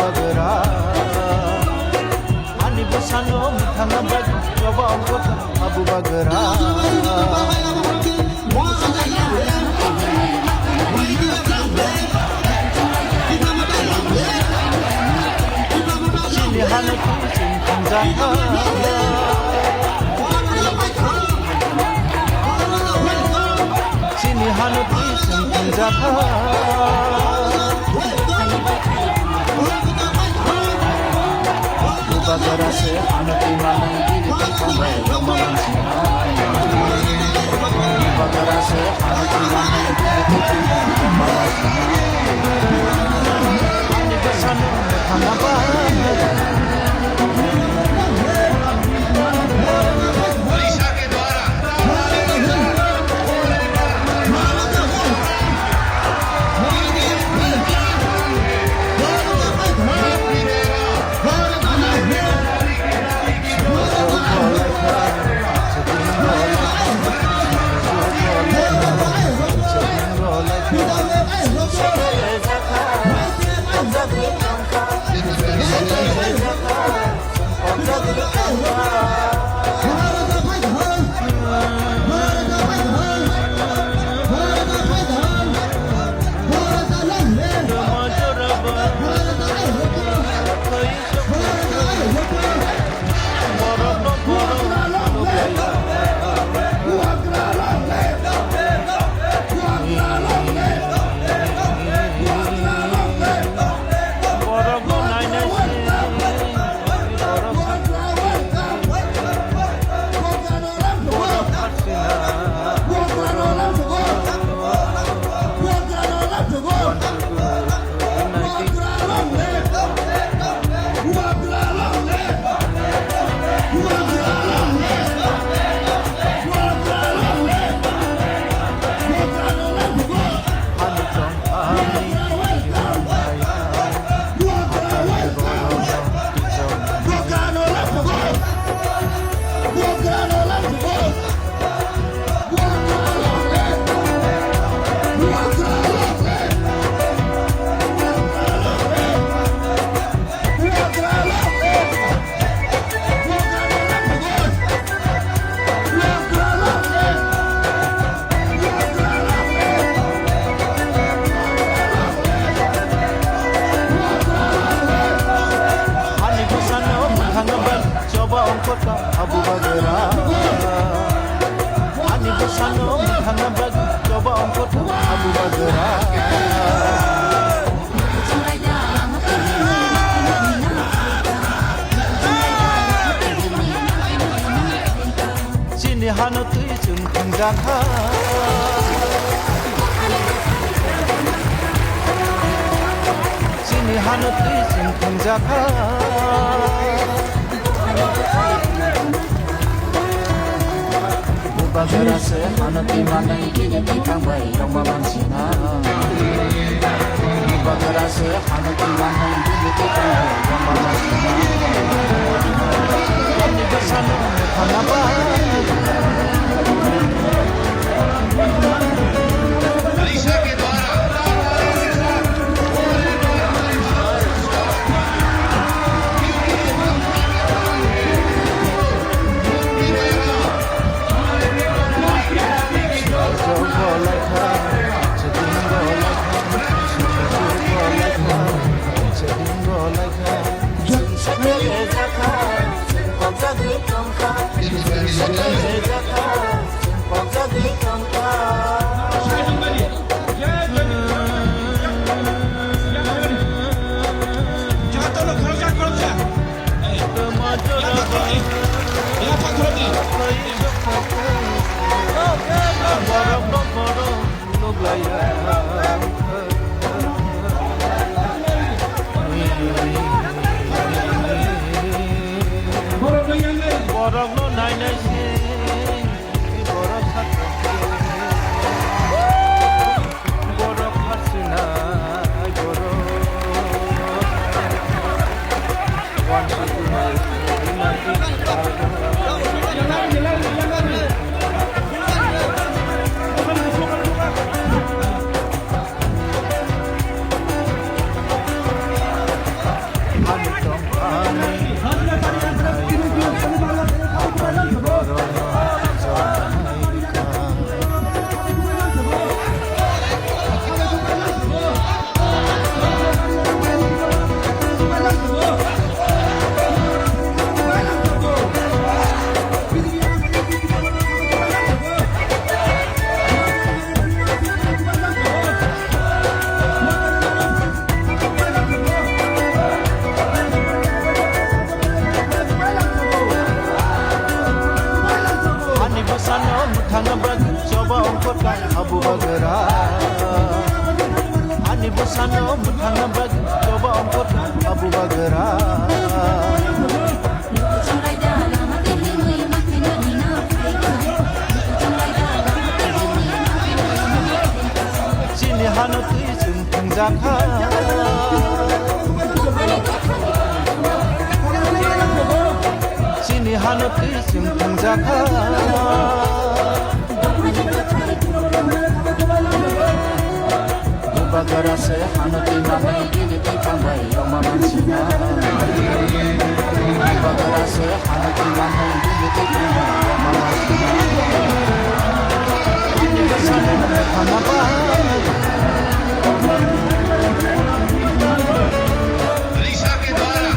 bagara ani busano mithana bag coba angkot abu bagara sini hana kucing penjaga sini hana kucing penjaga bagara se anati manang diri terkambai romangan sina bagara se anati manang diri terkambai romangan sina ani bersanu mekhanaba Abu bagara ani busano mithana bag coba angkot abu bagara sini hana tui chung penjaga sini hana tui chung penjaga bagara se anati manang diri terkambai romangan sina bagara se anati manang diri terkambai romangan sina ani bersanu mekhanaba Malaysia ke द्वारा busano mutana bag coba ongkot abu bagera sini hanu tui sung jaka sini hanu tui sung jaka bagara se hanati name gili pambai oma mansina bagara se hanati name gili pambai oma mansina sane hanapa Lisa के द्वारा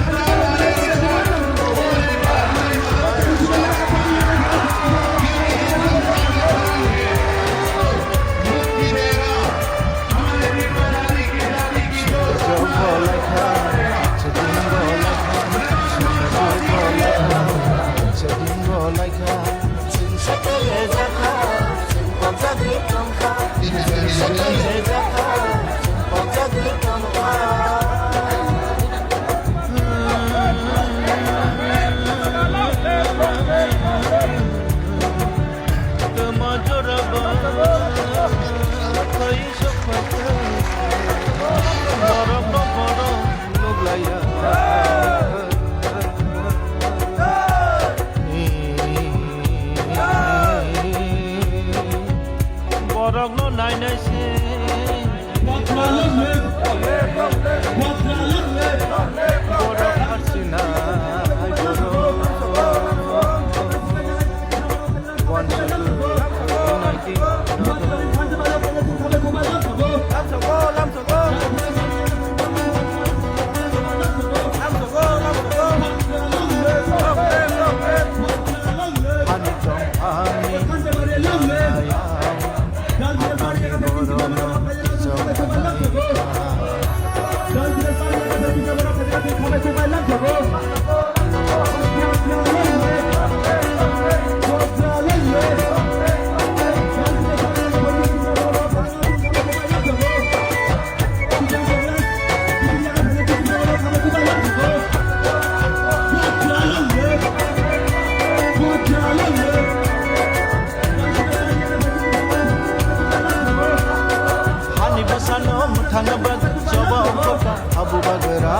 abu bagera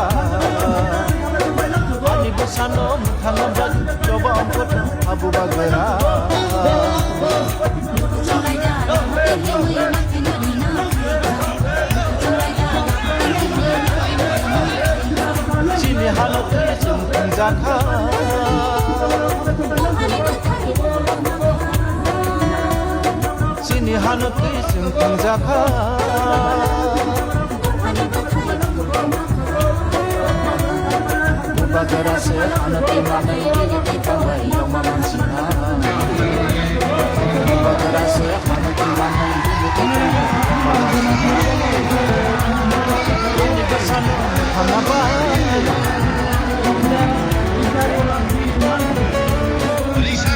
ani busano mutana bag coba ongkot abu bagera sini hanu tui sung jaka sini hanu tui sung jaka bagara se hanati name gili pambai oma mansina bagara se hanati name gili pambai ini bersama hanapa Lisa